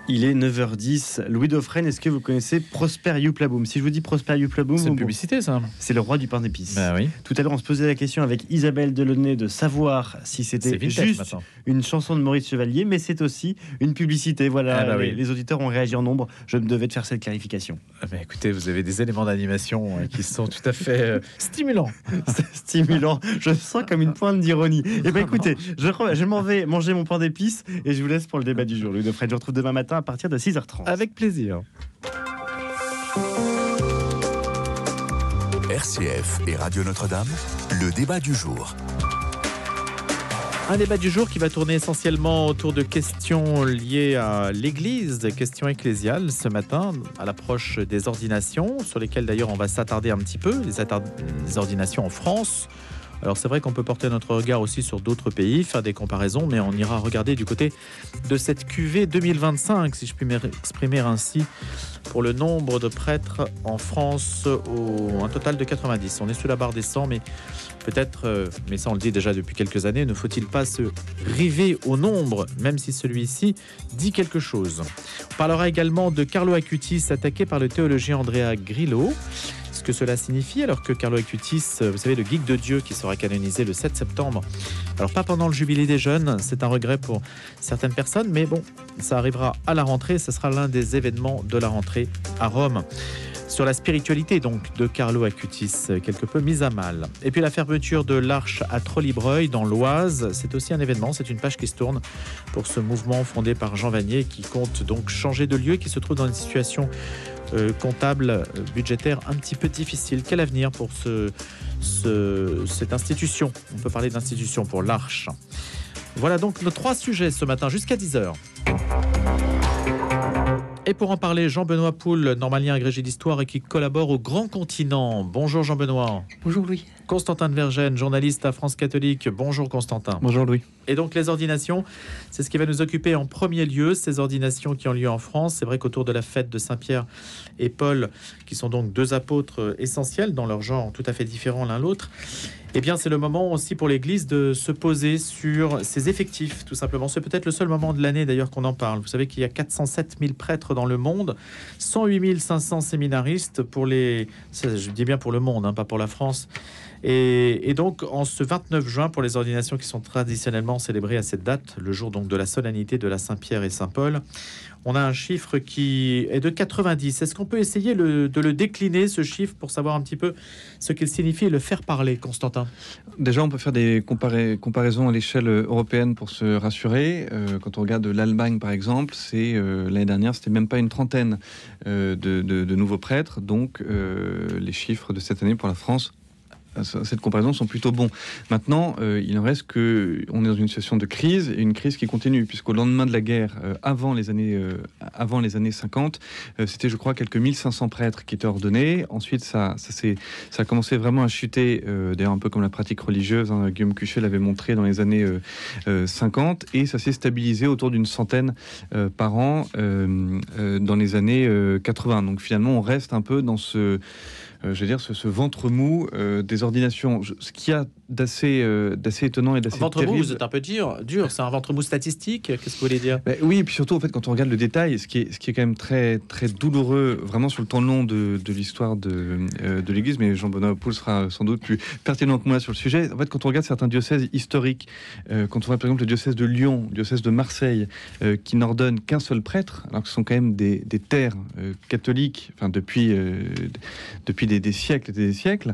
Il est 9h10. Louis Dauphren, est-ce que vous connaissez Prosper Youplaboum? Si je vous dis Prosper Youplaboum, c'est une publicité, ça. C'est le roi du pain d'épices. Bah oui. Tout à l'heure, on se posait la question avec Isabelle Delaunay de savoir si c'était juste maintenant. une chanson de Maurice Chevalier, mais c'est aussi une publicité. Voilà, les auditeurs ont réagi en nombre. Je me devais de faire cette clarification. Mais écoutez, vous avez des éléments d'animation qui sont tout à fait stimulants. Stimulant. Je sens comme une pointe d'ironie. Eh bien, écoutez, je m'en vais manger mon pain d'épices et je vous laisse pour le débat du jour. Louis Dauphren, je vous retrouve demain matin à partir de 6h30. Avec plaisir. RCF et Radio Notre-Dame, le débat du jour. Un débat du jour qui va tourner essentiellement autour de questions liées à l'Église, des questions ecclésiales ce matin, à l'approche des ordinations, sur lesquelles d'ailleurs on va s'attarder un petit peu, les ordinations en France. Alors c'est vrai qu'on peut porter notre regard aussi sur d'autres pays, faire des comparaisons, mais on ira regarder du côté de cette QV 2025, si je puis m'exprimer ainsi, pour le nombre de prêtres en France, un total de 90. On est sous la barre des 100, mais peut-être, mais ça on le dit déjà depuis quelques années, ne faut-il pas se river au nombre, même si celui-ci dit quelque chose. On parlera également de Carlo Acutis, attaqué par le théologien Andrea Grillo. Ce que cela signifie, alors que Carlo Acutis, vous savez, le geek de Dieu qui sera canonisé le 7 septembre. Alors pas pendant le jubilé des jeunes, c'est un regret pour certaines personnes, mais bon, ça arrivera à la rentrée, ce sera l'un des événements de la rentrée à Rome. Sur la spiritualité donc de Carlo Acutis, quelque peu mise à mal. Et puis la fermeture de l'Arche à Trollibreuil dans l'Oise, c'est aussi un événement, c'est une page qui se tourne pour ce mouvement fondé par Jean Vanier qui compte donc changer de lieu, qui se trouve dans une situation comptable, budgétaire un petit peu difficile. Quel avenir pour cette institution? On peut parler d'institution pour l'Arche. Voilà donc nos 3 sujets ce matin jusqu'à 10h. Et pour en parler, Jean-Benoît Poul, normalien agrégé d'histoire et qui collabore au Grand Continent. Bonjour Jean-Benoît. Bonjour Louis. Constantin de Vergennes, journaliste à France Catholique. Bonjour Constantin. Bonjour Louis. Et donc les ordinations, c'est ce qui va nous occuper en premier lieu, ces ordinations qui ont lieu en France. C'est vrai qu'autour de la fête de Saint-Pierre et Paul, qui sont donc 2 apôtres essentiels dans leur genre tout à fait différents l'un l'autre, eh bien c'est le moment aussi pour l'Église de se poser sur ses effectifs, tout simplement. C'est peut-être le seul moment de l'année d'ailleurs qu'on en parle. Vous savez qu'il y a 407 000 prêtres dans le monde, 108 500 séminaristes pour je dis bien pour le monde, pas pour la France. Et donc, en ce 29 juin, pour les ordinations qui sont traditionnellement célébrées à cette date, le jour donc de la solennité de la Saint-Pierre et Saint-Paul, on a un chiffre qui est de 90. Est-ce qu'on peut essayer de le décliner, ce chiffre, pour savoir un petit peu ce qu'il signifie et le faire parler, Constantin? Déjà, on peut faire des comparaisons à l'échelle européenne pour se rassurer. Quand on regarde l'Allemagne, par exemple, l'année dernière, c'était même pas une trentaine de nouveaux prêtres. Donc, les chiffres de cette année pour la France, cette comparaison, sont plutôt bons. Maintenant, il en reste qu'on est dans une situation de crise, et une crise qui continue, puisqu'au lendemain de la guerre, avant les années 50, c'était, je crois, quelques 1500 prêtres qui étaient ordonnés. Ensuite, ça a commencé vraiment à chuter, d'ailleurs un peu comme la pratique religieuse, Guillaume Cuchet l'avait montré dans les années 50, et ça s'est stabilisé autour d'une centaine par an dans les années 80. Donc finalement, on reste un peu dans ce ventre mou des ordinations. Ce qu'il y a d'assez étonnant et d'assez ventre terrible... mou, c'est un peu dur. C'est un ventre mou statistique. Qu'est-ce que vous voulez dire? Oui, et puis surtout, en fait, quand on regarde le détail, ce qui est quand même très, très douloureux, vraiment sur le temps long de l'histoire de l'Église, mais Jean-Benoît Poul sera sans doute plus pertinent que moi sur le sujet. En fait, quand on regarde certains diocèses historiques, quand on voit par exemple le diocèse de Lyon, le diocèse de Marseille, qui n'ordonne qu'un seul prêtre, alors que ce sont quand même des terres catholiques, depuis des siècles et des siècles,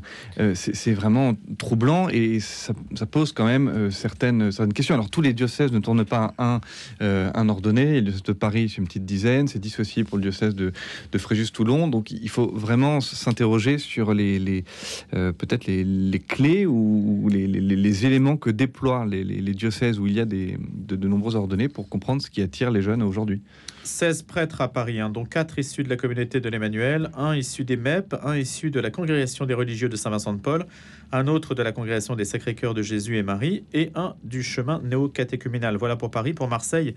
c'est vraiment troublant, et ça pose quand même certaines questions. Alors tous les diocèses ne tournent pas à un ordonné. Le diocèse de Paris, c'est une petite dizaine, c'est 10 aussi pour le diocèse de Fréjus-Toulon. Donc il faut vraiment s'interroger sur peut-être les clés ou les éléments que déploient les diocèses où il y a de nombreux ordonnés pour comprendre ce qui attire les jeunes aujourd'hui. 16 prêtres à Paris, dont 4 issus de la communauté de l'Emmanuel, 1 issu des MEP, 1 issu de la congrégation des religieux de Saint-Vincent-de-Paul, un autre de la congrégation des Sacré-Cœurs de Jésus et Marie, et 1 du chemin néo-catéchuménal. Voilà pour Paris. Pour Marseille,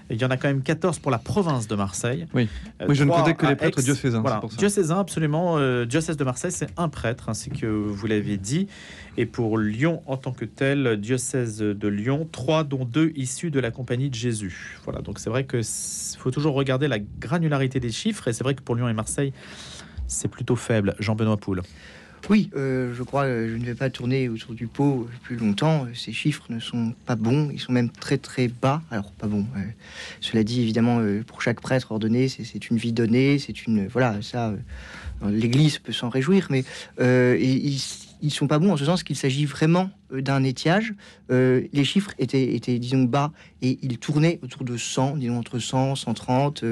Il y en a quand même 14 pour la province de Marseille. Oui, je ne 3 comptais que à les prêtres Aix. diocésains. Voilà, c'est pour ça. diocésain, absolument. Diocèse de Marseille, c'est un prêtre, ainsi que vous l'avez dit. Et pour Lyon en tant que tel, diocèse de Lyon, 3 dont 2 issus de la Compagnie de Jésus. Voilà, donc c'est vrai que faut toujours regarder la granularité des chiffres. Et c'est vrai que pour Lyon et Marseille, c'est plutôt faible. Jean-Benoît Poul. Oui, je crois, je ne vais pas tourner autour du pot plus longtemps. Ces chiffres ne sont pas bons, ils sont même très très bas. Alors pas bons. Cela dit, évidemment, pour chaque prêtre ordonné, c'est une vie donnée, c'est une voilà ça. L'Église peut s'en réjouir, mais ils sont pas bons en ce sens qu'il s'agit vraiment d'un étiage. Les chiffres étaient, disons, bas et ils tournaient autour de 100, disons entre 100, 130,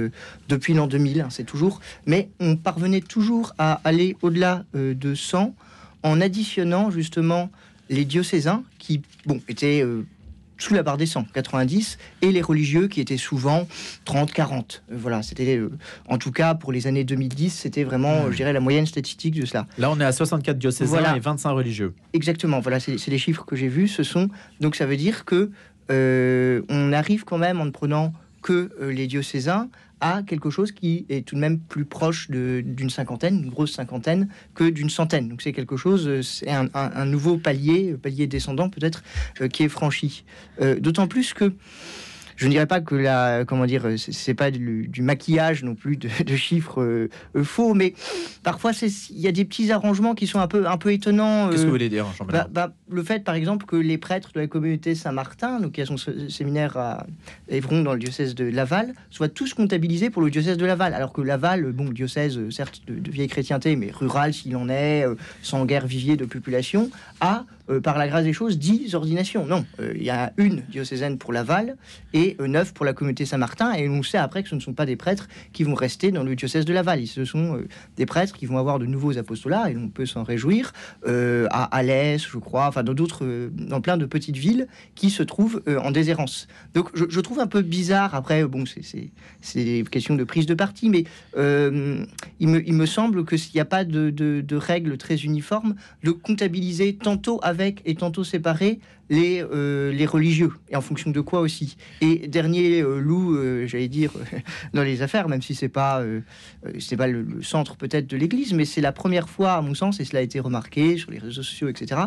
depuis l'an 2000, hein, c'est toujours. Mais on parvenait toujours à aller au-delà de 100 en additionnant justement les diocésains qui, bon, étaient sous la barre des 100, 90, et les religieux qui étaient souvent 30, 40. Voilà, c'était, en tout cas, pour les années 2010, c'était vraiment, je dirais, la moyenne statistique de cela. Là, on est à 64 diocésains Voilà. et 25 religieux. Exactement, voilà, c'est les chiffres que j'ai vus. Donc ça veut dire que on arrive quand même, en ne prenant que les diocésains, à quelque chose qui est tout de même plus proche d'une cinquantaine, une grosse cinquantaine, que d'une centaine. Donc c'est quelque chose, c'est un nouveau palier descendant peut-être, qui est franchi. D'autant plus que je ne dirais pas que c'est pas du maquillage non plus de chiffres faux, mais parfois il y a des petits arrangements qui sont un peu étonnants. Qu'est-ce que vous voulez dire, Jean-Benoît ? Le fait, par exemple, que les prêtres de la communauté Saint-Martin, donc qui a son séminaire à Évron dans le diocèse de Laval, soient tous comptabilisés pour le diocèse de Laval, alors que Laval, bon, diocèse certes de vieille chrétienté, mais rural s'il en est, sans guère vivier de population, a par la grâce des choses 10 ordinations. Non, il y a une diocésaine pour Laval et 9 pour la communauté Saint-Martin, et on sait après que ce ne sont pas des prêtres qui vont rester dans le diocèse de Laval. Ce sont des prêtres qui vont avoir de nouveaux apostolats, et on peut s'en réjouir, à Alès, je crois, enfin dans plein de petites villes qui se trouvent en déshérence. Donc je trouve un peu bizarre, après, bon, c'est des questions de prise de parti, mais il me semble que s'il n'y a pas de règles très uniformes, de comptabiliser tantôt avec et tantôt séparer les religieux, et en fonction de quoi aussi. Et dernier loup, j'allais dire, dans les affaires, même si c'est pas le centre peut-être de l'Église, mais c'est la première fois, à mon sens, et cela a été remarqué sur les réseaux sociaux, etc.,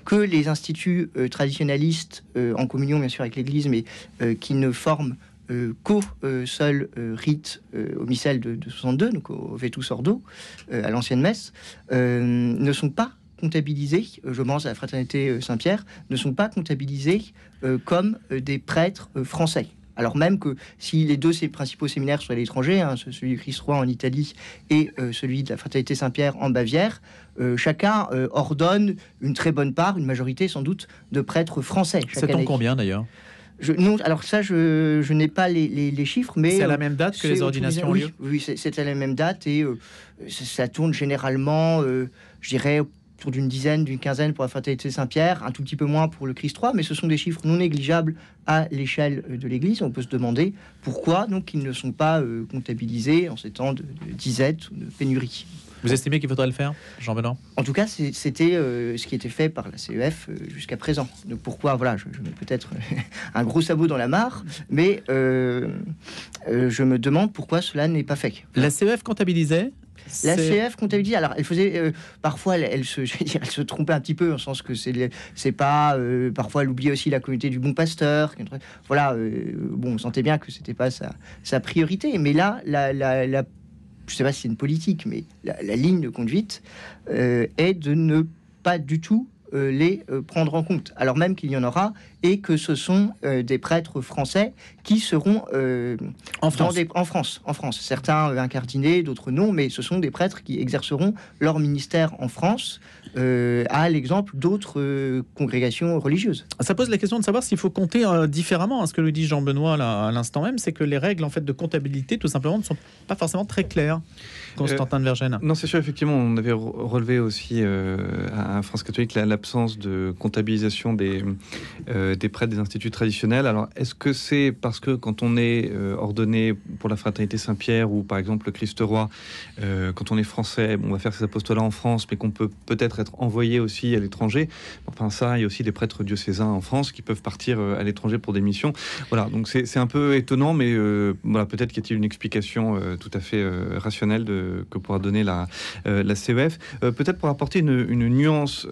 que les instituts traditionnalistes, en communion bien sûr avec l'Église, mais qui ne forment qu'au seul rite au missel de 62, donc au Vetus Ordo, à l'ancienne messe, ne sont pas comptabilisés, je pense à la fraternité Saint-Pierre, ne sont pas comptabilisés comme des prêtres français. Alors même que si les deux principaux séminaires sont à l'étranger, hein, celui du Christ-Roi en Italie et celui de la fraternité Saint-Pierre en Bavière, chacun ordonne une très bonne part, une majorité sans doute, de prêtres français. C'est combien d'ailleurs ? Non, alors ça, je n'ai pas les chiffres, mais c'est à la même date que les ordinations ont lieu. Oui, c'est à la même date, et ça tourne généralement, je dirais, autour d'une dizaine, d'une quinzaine pour la fraternité Saint-Pierre, un tout petit peu moins pour le Christ-Roi, mais ce sont des chiffres non négligeables à l'échelle de l'Église. On peut se demander pourquoi donc ils ne sont pas comptabilisés en ces temps de disette ou de pénurie. Vous estimez qu'il faudrait le faire, Jean-Benoît ? En tout cas, c'était ce qui était fait par la CEF jusqu'à présent. Donc pourquoi, voilà, je mets peut-être un gros sabot dans la mare, mais je me demande pourquoi cela n'est pas fait. La CEF comptabilisait ? La CEF comptabilisait. Alors, elle faisait parfois, elle se trompait un petit peu, en sens que c'est pas. Parfois, elle oubliait aussi la communauté du bon pasteur. Voilà. Bon, on sentait bien que c'était pas sa priorité. Mais là, je ne sais pas si c'est une politique, mais la ligne de conduite est de ne pas du tout les prendre en compte, alors même qu'il y en aura, et que ce sont des prêtres français qui seront en France. Certains incardinés, d'autres non, mais ce sont des prêtres qui exerceront leur ministère en France, à l'exemple d'autres congrégations religieuses. Ça pose la question de savoir s'il faut compter différemment. Ce que nous dit Jean-Benoît là, à l'instant même, c'est que les règles en fait de comptabilité, tout simplement, ne sont pas forcément très claires. Constantin de Vergennes. Non, c'est sûr, effectivement, on avait relevé aussi à France catholique l'absence de comptabilisation des prêtres des instituts traditionnels. Alors, est-ce que c'est parce que quand on est ordonné pour la fraternité Saint-Pierre ou par exemple le Christ-Roi, quand on est français, on va faire ses apostolats en France, mais qu'on peut peut-être être envoyé aussi à l'étranger. Enfin ça, il y a aussi des prêtres diocésains en France qui peuvent partir à l'étranger pour des missions. Voilà, donc c'est un peu étonnant, mais voilà, peut-être qu'il y a-t-il une explication tout à fait rationnelle que pourra donner la CEF. Peut-être pour apporter une nuance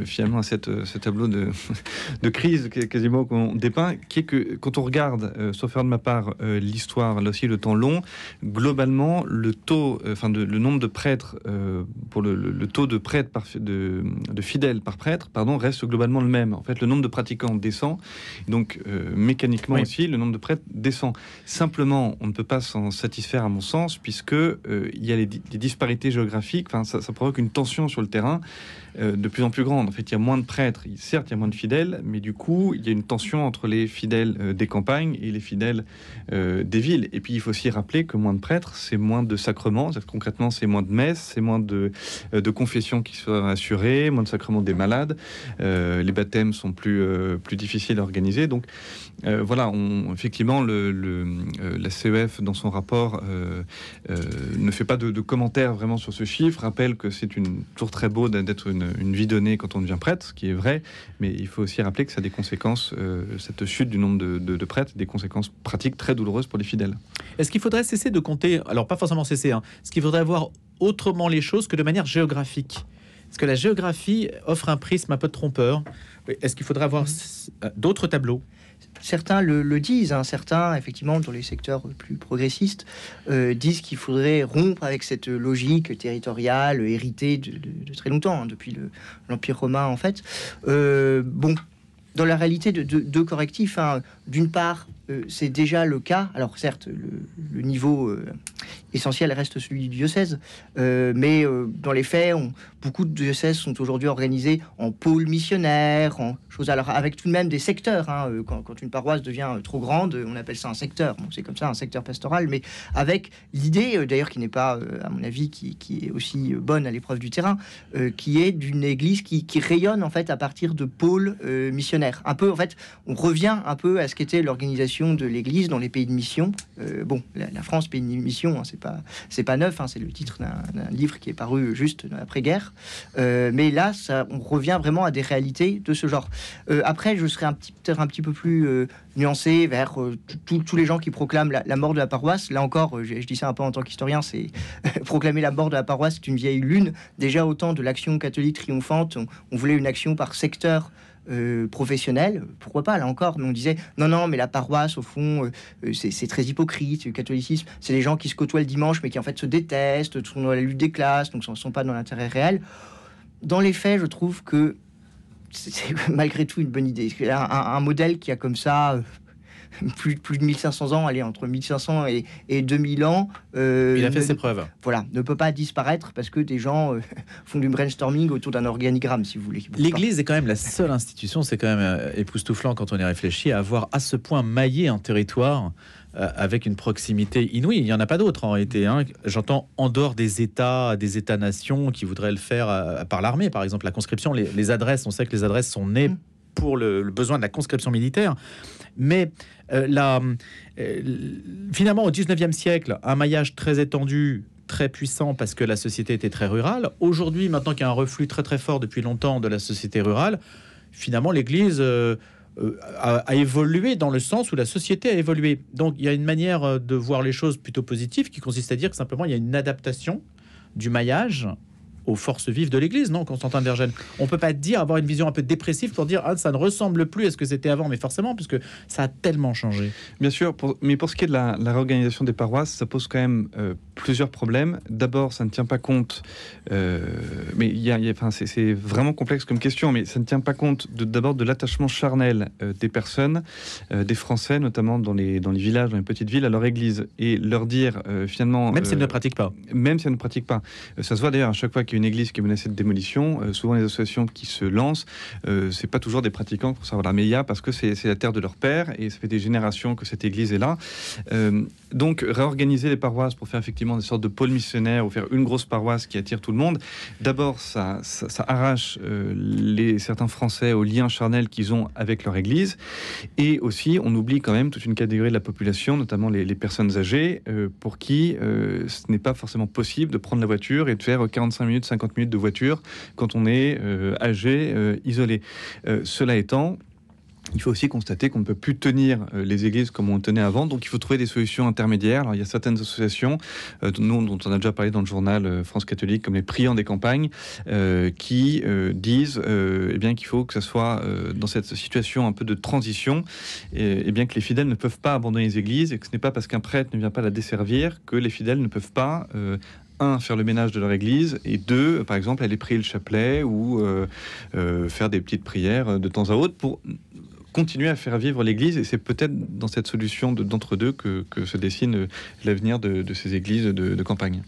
finalement à ce tableau de crise quasiment qu'on dépeint, qui est que quand on regarde, sauf faire de ma part, l'histoire, là aussi le temps long, globalement le taux, le nombre de prêtres pour le taux de prêtres de fidèles par prêtre, reste globalement le même. En fait, le nombre de pratiquants descend, donc mécaniquement aussi, le nombre de prêtres descend. Simplement, on ne peut pas s'en satisfaire à mon sens, puisque il y a les disparités géographiques. Ça provoque une tension sur le terrain de plus en plus grande. En fait, il y a moins de prêtres, certes, il y a moins de fidèles, mais du coup, il y a une tension entre les fidèles des campagnes et les fidèles des villes. Et puis, il faut aussi rappeler que moins de prêtres, c'est moins de sacrements. Concrètement, c'est moins de messes, c'est moins de confessions qui sont assurées, moins de sacrements des malades. Les baptêmes sont plus difficiles à organiser. Donc, voilà, effectivement, la CEF, dans son rapport, ne fait pas de commentaires vraiment sur ce chiffre, rappelle que c'est toujours très beau d'être une vie donnée quand on devient prêtre, ce qui est vrai, mais il faut aussi rappeler que ça a des conséquences, cette chute du nombre de prêtres, des conséquences pratiques très douloureuses pour les fidèles. Est-ce qu'il faudrait cesser de compter, alors pas forcément cesser, est-ce qu'il faudrait voir autrement les choses que de manière géographique? Est-ce que la géographie offre un prisme un peu trompeur? Est-ce qu'il faudrait avoir d'autres tableaux? Certains le disent, certains, effectivement, dans les secteurs plus progressistes, disent qu'il faudrait rompre avec cette logique territoriale héritée de très longtemps, depuis l'Empire romain, en fait. Dans la réalité, deux correctifs. D'une part, c'est déjà le cas. Alors certes, le niveau essentiel reste celui du diocèse, mais dans les faits, beaucoup de diocèses sont aujourd'hui organisés en pôles missionnaires, alors avec tout de même des secteurs. Quand une paroisse devient trop grande, on appelle ça un secteur. Bon, c'est comme ça, un secteur pastoral, mais avec l'idée, d'ailleurs, qui n'est pas, à mon avis, qui est aussi bonne à l'épreuve du terrain, qui est d'une église qui rayonne en fait à partir de pôles missionnaires. Un peu, en fait, on revient un peu à ce qu'était l'organisation de l'église dans les pays de mission. La France, pays de mission, c'est pas neuf, c'est le titre d'un livre qui est paru juste après-guerre. Mais là, on revient vraiment à des réalités de ce genre. Après, je serais peut-être un petit peu plus nuancé vers tous les gens qui proclament la mort de la paroisse. Là encore, je dis ça un peu en tant qu'historien, c'est proclamer la mort de la paroisse, c'est une vieille lune. Déjà, au temps de l'action catholique triomphante, on voulait une action par secteur professionnel, pourquoi pas, là encore, mais on disait non, mais la paroisse, au fond, c'est très hypocrite, le catholicisme, c'est les gens qui se côtoient le dimanche, mais qui en fait se détestent, sont dans la lutte des classes, donc ne sont pas dans l'intérêt réel. Dans les faits, je trouve que c'est malgré tout une bonne idée. Un modèle qui a comme ça plus de 1500 ans, allez, entre 1500 et 2000 ans. Il a fait ses preuves. Voilà, ne peut pas disparaître parce que des gens font du brainstorming autour d'un organigramme, si vous voulez. L'Église est quand même la seule institution, c'est quand même époustouflant quand on y réfléchit, à avoir à ce point maillé un territoire avec une proximité inouïe. Il n'y en a pas d'autres en réalité. J'entends en dehors des États-nations qui voudraient le faire par l'armée, par exemple, la conscription, les adresses. On sait que les adresses sont nées pour le besoin de la conscription militaire. Mais finalement, au 19e siècle, un maillage très étendu, très puissant, parce que la société était très rurale. Aujourd'hui, maintenant qu'il y a un reflux très très fort depuis longtemps de la société rurale, finalement, l'Église a évolué dans le sens où la société a évolué. Donc, il y a une manière de voir les choses plutôt positive qui consiste à dire que simplement, il y a une adaptation du maillage aux forces vives de l'Église, non, Constantin Vergène? On peut pas avoir une vision un peu dépressive pour dire ça ne ressemble plus à ce que c'était avant, mais forcément, puisque ça a tellement changé. Bien sûr, mais pour ce qui est de la réorganisation des paroisses, ça pose quand même plusieurs problèmes. D'abord, ça ne tient pas compte, mais c'est vraiment complexe comme question, mais ça ne tient pas compte d'abord de l'attachement charnel des personnes, des Français, notamment dans les villages, dans les petites villes, à leur Église, et leur dire finalement... Même si elles ne pratiquent pas. Même si elles ne pratiquent pas. Ça se voit d'ailleurs à chaque fois qu'il y a une église qui est menacée de démolition, souvent les associations qui se lancent, c'est pas toujours des pratiquants pour ça, voilà, mais il y a, parce que c'est la terre de leur père et ça fait des générations que cette église est là. Donc réorganiser les paroisses pour faire effectivement effectivement des sortes de pôles missionnaires ou faire une grosse paroisse qui attire tout le monde. D'abord, ça arrache certains Français aux liens charnels qu'ils ont avec leur église. Et aussi, on oublie quand même toute une catégorie de la population, notamment les personnes âgées, pour qui ce n'est pas forcément possible de prendre la voiture et de faire 45 minutes, 50 minutes de voiture quand on est âgé, isolé. Cela étant, il faut aussi constater qu'on ne peut plus tenir les églises comme on tenait avant, donc il faut trouver des solutions intermédiaires. Alors, il y a certaines associations, dont on a déjà parlé dans le journal France Catholique, comme les Priants des campagnes, qui disent bien qu'il faut que ce soit dans cette situation un peu de transition, et bien que les fidèles ne peuvent pas abandonner les églises, et que ce n'est pas parce qu'un prêtre ne vient pas la desservir que les fidèles ne peuvent pas... faire le ménage de leur église, et 2, par exemple, aller prier le chapelet ou faire des petites prières de temps à autre pour continuer à faire vivre l'église. Et c'est peut-être dans cette solution d'entre-deux que se dessine l'avenir de ces églises de campagne.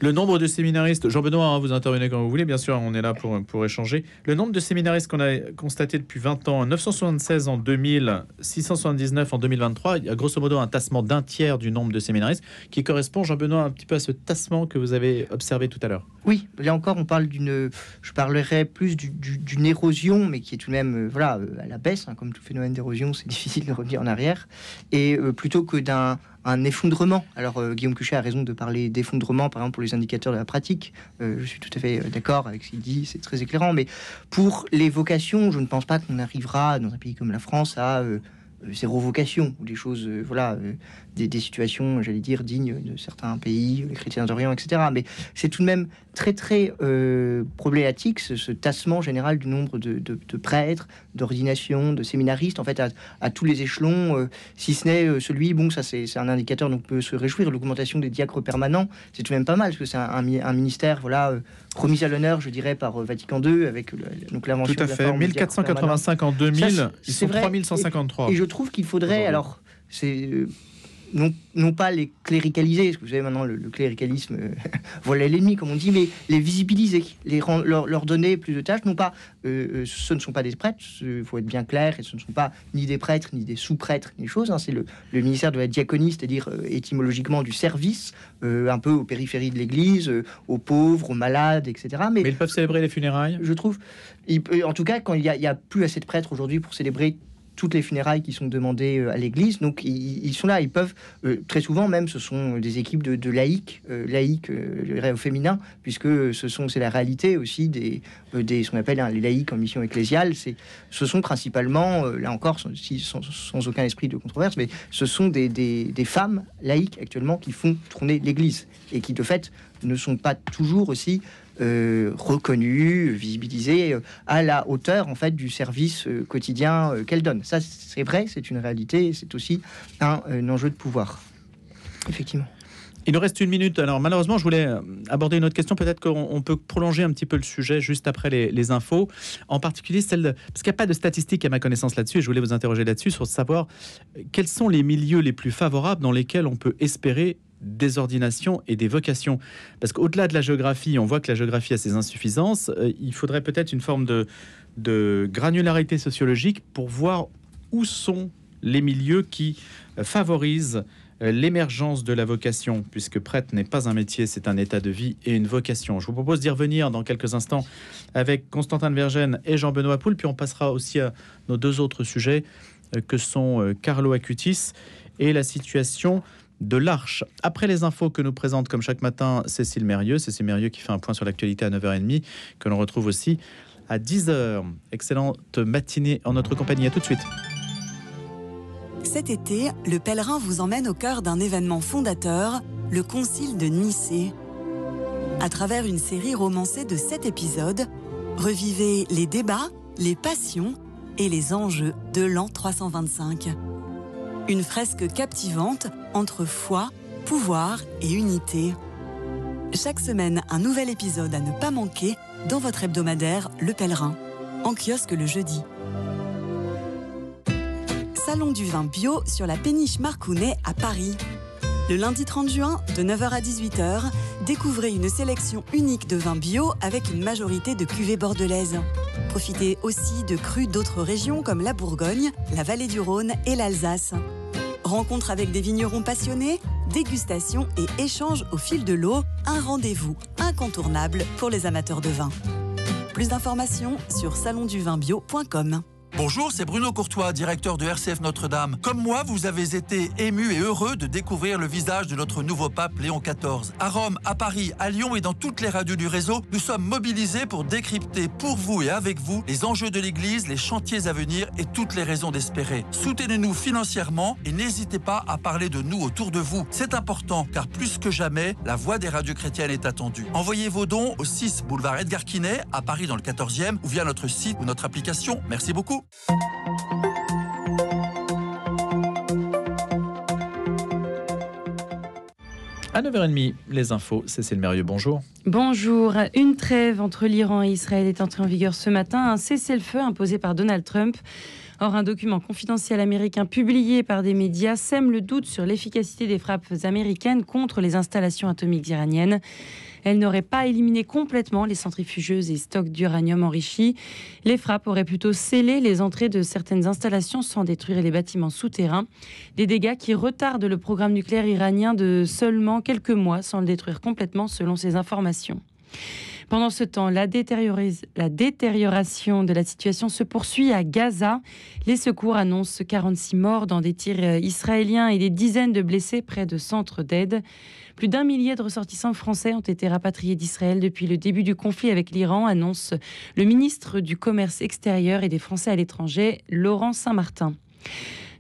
Le nombre de séminaristes, Jean-Benoît, vous intervenez quand vous voulez, bien sûr, on est là pour échanger. Le nombre de séminaristes qu'on a constaté depuis 20 ans, 976 en 2000, 679 en 2023, il y a grosso modo un tassement d'un tiers du nombre de séminaristes qui correspond, Jean-Benoît, un petit peu à ce tassement que vous avez observé tout à l'heure. Oui, là encore, on parle je parlerais plus d'une érosion, mais qui est tout de même à la baisse, hein, comme tout phénomène d'érosion, c'est difficile de revenir en arrière, et plutôt que un effondrement. Alors Guillaume Cuchet a raison de parler d'effondrement, par exemple pour les indicateurs de la pratique. Je suis tout à fait d'accord avec ce qu'il dit, c'est très éclairant. Mais pour les vocations, je ne pense pas qu'on arrivera dans un pays comme la France à zéro vocation, ou des choses, des situations, j'allais dire, dignes de certains pays, les chrétiens d'Orient, etc. Mais c'est tout de même très, très problématique, ce tassement général du nombre de prêtres, d'ordinations, de séminaristes, en fait, à tous les échelons, si ce n'est celui, ça c'est un indicateur dont on peut se réjouir, l'augmentation des diacres permanents, c'est tout de même pas mal, parce que c'est un ministère, remis à l'honneur, je dirais, par Vatican II, avec donc l'invention de la forme. Tout à fait, 1485 en 2000, ça, ils sont 3153. Et je trouve qu'il faudrait, alors, c'est... Non pas les cléricaliser, parce que vous savez maintenant le cléricalisme voilà l'ennemi comme on dit, mais les visibiliser, leur donner plus de tâches. Non pas, ce ne sont pas des prêtres, il faut être bien clair, et ce ne sont pas ni des prêtres, ni des sous-prêtres, ni des choses, hein, c'est le ministère de la diaconie, c'est-à-dire étymologiquement du service, un peu aux périphéries de l'église, aux pauvres, aux malades, etc. Mais ils peuvent célébrer les funérailles. Je trouve, en tout cas, quand il y a plus assez de prêtres aujourd'hui pour célébrer toutes les funérailles qui sont demandées à l'église, donc ils sont là, ils peuvent très souvent même, ce sont des équipes de laïcs, je dirais au féminin, puisque c'est la réalité aussi ce qu'on appelle les laïcs en mission ecclésiale. Ce sont principalement, là encore, sans aucun esprit de controverse, mais ce sont des femmes laïques actuellement qui font tourner l'église et qui de fait ne sont pas toujours aussi reconnues, visibilisées à la hauteur en fait du service quotidien qu'elles donnent. Ça, c'est vrai, c'est une réalité, et c'est aussi un enjeu de pouvoir. Effectivement. Il nous reste 1 minute. Alors malheureusement, je voulais aborder une autre question. Peut-être qu'on peut prolonger un petit peu le sujet juste après les infos. En particulier parce qu'il n'y a pas de statistiques à ma connaissance là-dessus. Et je voulais vous interroger là-dessus sur savoir quels sont les milieux les plus favorables dans lesquels on peut espérer des ordinations et des vocations. Parce qu'au-delà de la géographie, on voit que la géographie a ses insuffisances. Il faudrait peut-être une forme de granularité sociologique pour voir où sont les milieux qui favorisent l'émergence de la vocation, puisque prêtre n'est pas un métier, c'est un état de vie et une vocation. Je vous propose d'y revenir dans quelques instants avec Constantin de Vergennes et Jean-Benoît Poul, puis on passera aussi à nos 2 autres sujets que sont Carlo Acutis et la situation de l'Arche. Après les infos que nous présente comme chaque matin Cécile Mérieux qui fait un point sur l'actualité à 9h30, que l'on retrouve aussi à 10h. Excellente matinée en notre compagnie. À tout de suite. Cet été, le pèlerin vous emmène au cœur d'un événement fondateur, le Concile de Nicée. À travers une série romancée de 7 épisodes, revivez les débats, les passions et les enjeux de l'an 325. Une fresque captivante entre foi, pouvoir et unité. Chaque semaine, un nouvel épisode à ne pas manquer dans votre hebdomadaire Le Pèlerin, en kiosque le jeudi. Salon du vin bio sur la péniche Marcounet à Paris. Le lundi 30 juin, de 9h à 18h, découvrez une sélection unique de vins bio avec une majorité de cuvées bordelaises. Profitez aussi de crus d'autres régions comme la Bourgogne, la Vallée du Rhône et l'Alsace. Rencontre avec des vignerons passionnés, dégustation et échange au fil de l'eau, un rendez-vous incontournable pour les amateurs de vin. Plus d'informations sur salonduvinbio.com. Bonjour, c'est Bruno Courtois, directeur de RCF Notre-Dame. Comme moi, vous avez été ému et heureux de découvrir le visage de notre nouveau pape Léon XIV. À Rome, à Paris, à Lyon et dans toutes les radios du réseau, nous sommes mobilisés pour décrypter pour vous et avec vous les enjeux de l'Église, les chantiers à venir et toutes les raisons d'espérer. Soutenez-nous financièrement et n'hésitez pas à parler de nous autour de vous. C'est important car plus que jamais, la voix des radios chrétiennes est attendue. Envoyez vos dons au 6 boulevard Edgar Quinet, à Paris dans le 14e ou via notre site ou notre application. Merci beaucoup. À 9h30, les infos, Cécile Mérieux, bonjour. Bonjour. Une trêve entre l'Iran et Israël est entrée en vigueur ce matin. Un cessez-le-feu imposé par Donald Trump. Or, un document confidentiel américain publié par des médias sème le doute sur l'efficacité des frappes américaines contre les installations atomiques iraniennes. Elles n'auraient pas éliminé complètement les centrifugeuses et stocks d'uranium enrichi. Les frappes auraient plutôt scellé les entrées de certaines installations sans détruire les bâtiments souterrains. Des dégâts qui retardent le programme nucléaire iranien de seulement quelques mois sans le détruire complètement selon ces informations. Pendant ce temps, la détérioration de la situation se poursuit à Gaza. Les secours annoncent 46 morts dans des tirs israéliens et des dizaines de blessés près de centres d'aide. Plus d'1 millier de ressortissants français ont été rapatriés d'Israël depuis le début du conflit avec l'Iran, annonce le ministre du Commerce extérieur et des Français à l'étranger, Laurent Saint-Martin.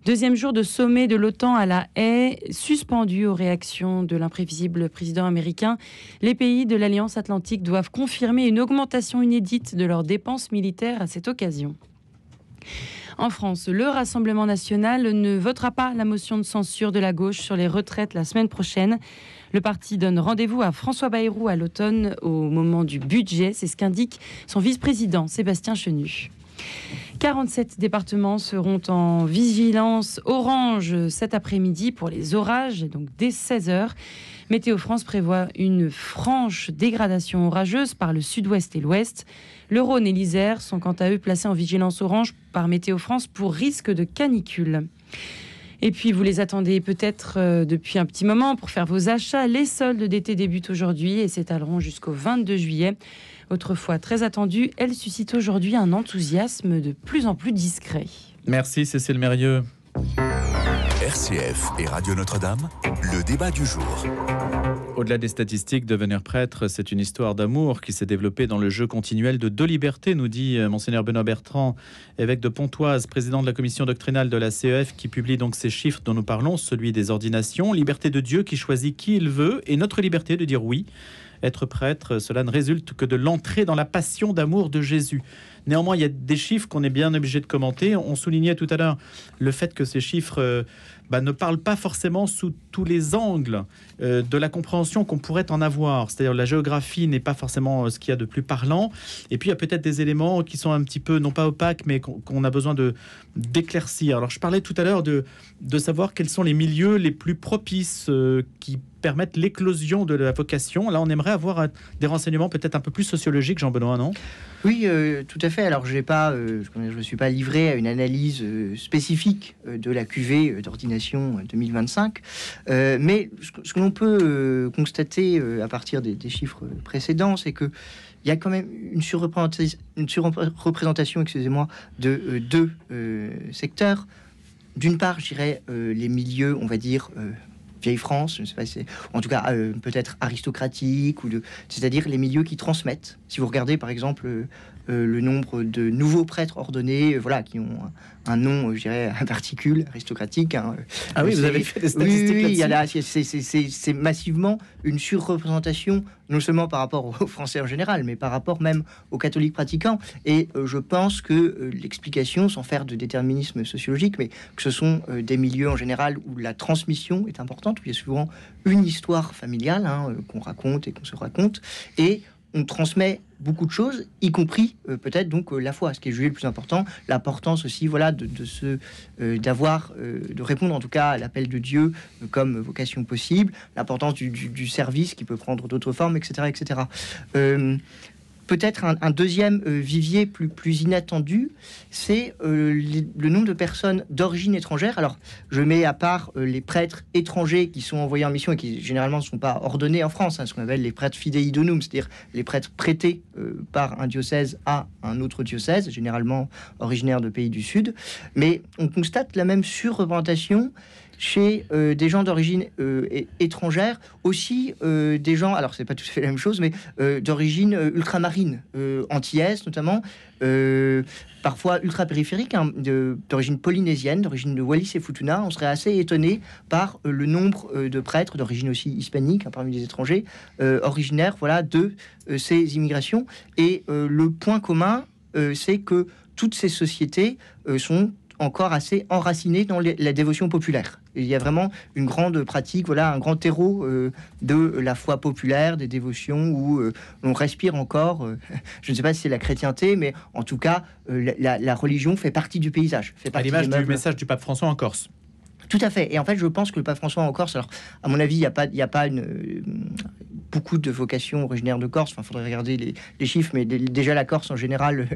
Deuxième jour de sommet de l'OTAN à La Haye, suspendu aux réactions de l'imprévisible président américain. Les pays de l'Alliance Atlantique doivent confirmer une augmentation inédite de leurs dépenses militaires à cette occasion. En France, le Rassemblement national ne votera pas la motion de censure de la gauche sur les retraites la semaine prochaine. Le parti donne rendez-vous à François Bayrou à l'automne au moment du budget. C'est ce qu'indique son vice-président Sébastien Chenu. 47 départements seront en vigilance orange cet après-midi pour les orages, donc dès 16h. Météo France prévoit une franche dégradation orageuse par le sud-ouest et l'ouest. Le Rhône et l'Isère sont quant à eux placés en vigilance orange par Météo France pour risque de canicule. Et puis, vous les attendez peut-être depuis un petit moment pour faire vos achats. Les soldes d'été débutent aujourd'hui et s'étaleront jusqu'au 22 juillet. Autrefois très attendue, elle suscite aujourd'hui un enthousiasme de plus en plus discret. Merci Cécile Mérieux. RCF et Radio Notre-Dame, le débat du jour. Au-delà des statistiques, devenir prêtre, c'est une histoire d'amour qui s'est développée dans le jeu continuel de deux libertés, nous dit Monseigneur Benoît Bertrand, évêque de Pontoise, président de la commission doctrinale de la CEF, qui publie donc ces chiffres dont nous parlons, celui des ordinations, liberté de Dieu qui choisit qui il veut, et notre liberté de dire oui. Être prêtre, cela ne résulte que de l'entrée dans la passion d'amour de Jésus. Néanmoins, il y a des chiffres qu'on est bien obligé de commenter. On soulignait tout à l'heure le fait que ces chiffres ne parlent pas forcément sous tous les angles de la compréhension qu'on pourrait en avoir. C'est-à-dire la géographie n'est pas forcément ce qu'il y a de plus parlant. Et puis, il y a peut-être des éléments qui sont un petit peu, non pas opaques, mais qu'on a besoin d'éclaircir. Alors, je parlais tout à l'heure de savoir quels sont les milieux les plus propices qui permettent l'éclosion de la vocation. Là, on aimerait avoir des renseignements peut-être un peu plus sociologiques, Jean-Benoît, non ? Oui, tout à fait. Alors, je ne suis pas livré à une analyse spécifique de la cuvée d'ordination 2025, mais ce que l'on peut constater à partir des chiffres précédents, c'est que il y a quand même une surreprésentation, de deux secteurs. D'une part, je dirais les milieux, on va dire, vieille France, je ne sais pas si en tout cas peut-être aristocratique, c'est-à-dire les milieux qui transmettent. Si vous regardez par exemple le nombre de nouveaux prêtres ordonnés, qui ont un nom, je dirais, un particule aristocratique. Ah oui, vous avez fait des statistiques là-dessus. C'est massivement une surreprésentation, non seulement par rapport aux Français en général, mais par rapport même aux catholiques pratiquants. Et je pense que l'explication, sans faire de déterminisme sociologique, mais que ce sont des milieux en général où la transmission est importante, où il y a souvent une histoire familiale qu'on raconte et qu'on se raconte, et on transmet beaucoup de choses, y compris peut-être donc la foi, ce qui est jugé le plus important, l'importance aussi de répondre en tout cas à l'appel de Dieu comme vocation possible, l'importance du service qui peut prendre d'autres formes, etc., etc. peut-être un deuxième vivier plus inattendu, c'est le nombre de personnes d'origine étrangère. Alors, je mets à part les prêtres étrangers qui sont envoyés en mission et qui généralement ne sont pas ordonnés en France, ce qu'on appelle les prêtres fidei donum, c'est-à-dire les prêtres prêtés par un diocèse à un autre diocèse, généralement originaires de pays du Sud. Mais on constate la même surreprésentation chez des gens d'origine étrangère, aussi des gens, alors c'est pas tout à fait la même chose, mais d'origine ultramarine, antillaise notamment, parfois ultra-périphérique, d'origine polynésienne, d'origine de Wallis et Futuna. On serait assez étonné par le nombre de prêtres d'origine aussi hispanique, parmi les étrangers, originaires de ces immigrations. Et le point commun, c'est que toutes ces sociétés sont encore assez enracinées dans la dévotion populaire. Il y a vraiment une grande pratique, un grand terreau de la foi populaire, des dévotions où on respire encore, je ne sais pas si c'est la chrétienté, mais en tout cas, la religion fait partie du paysage. Fait à l'image du message du pape François en Corse. Tout à fait. Et en fait, je pense que le pape François en Corse, alors à mon avis, il n'y a pas beaucoup de vocations originaires de Corse. Enfin, il faudrait regarder les chiffres, mais déjà la Corse en général,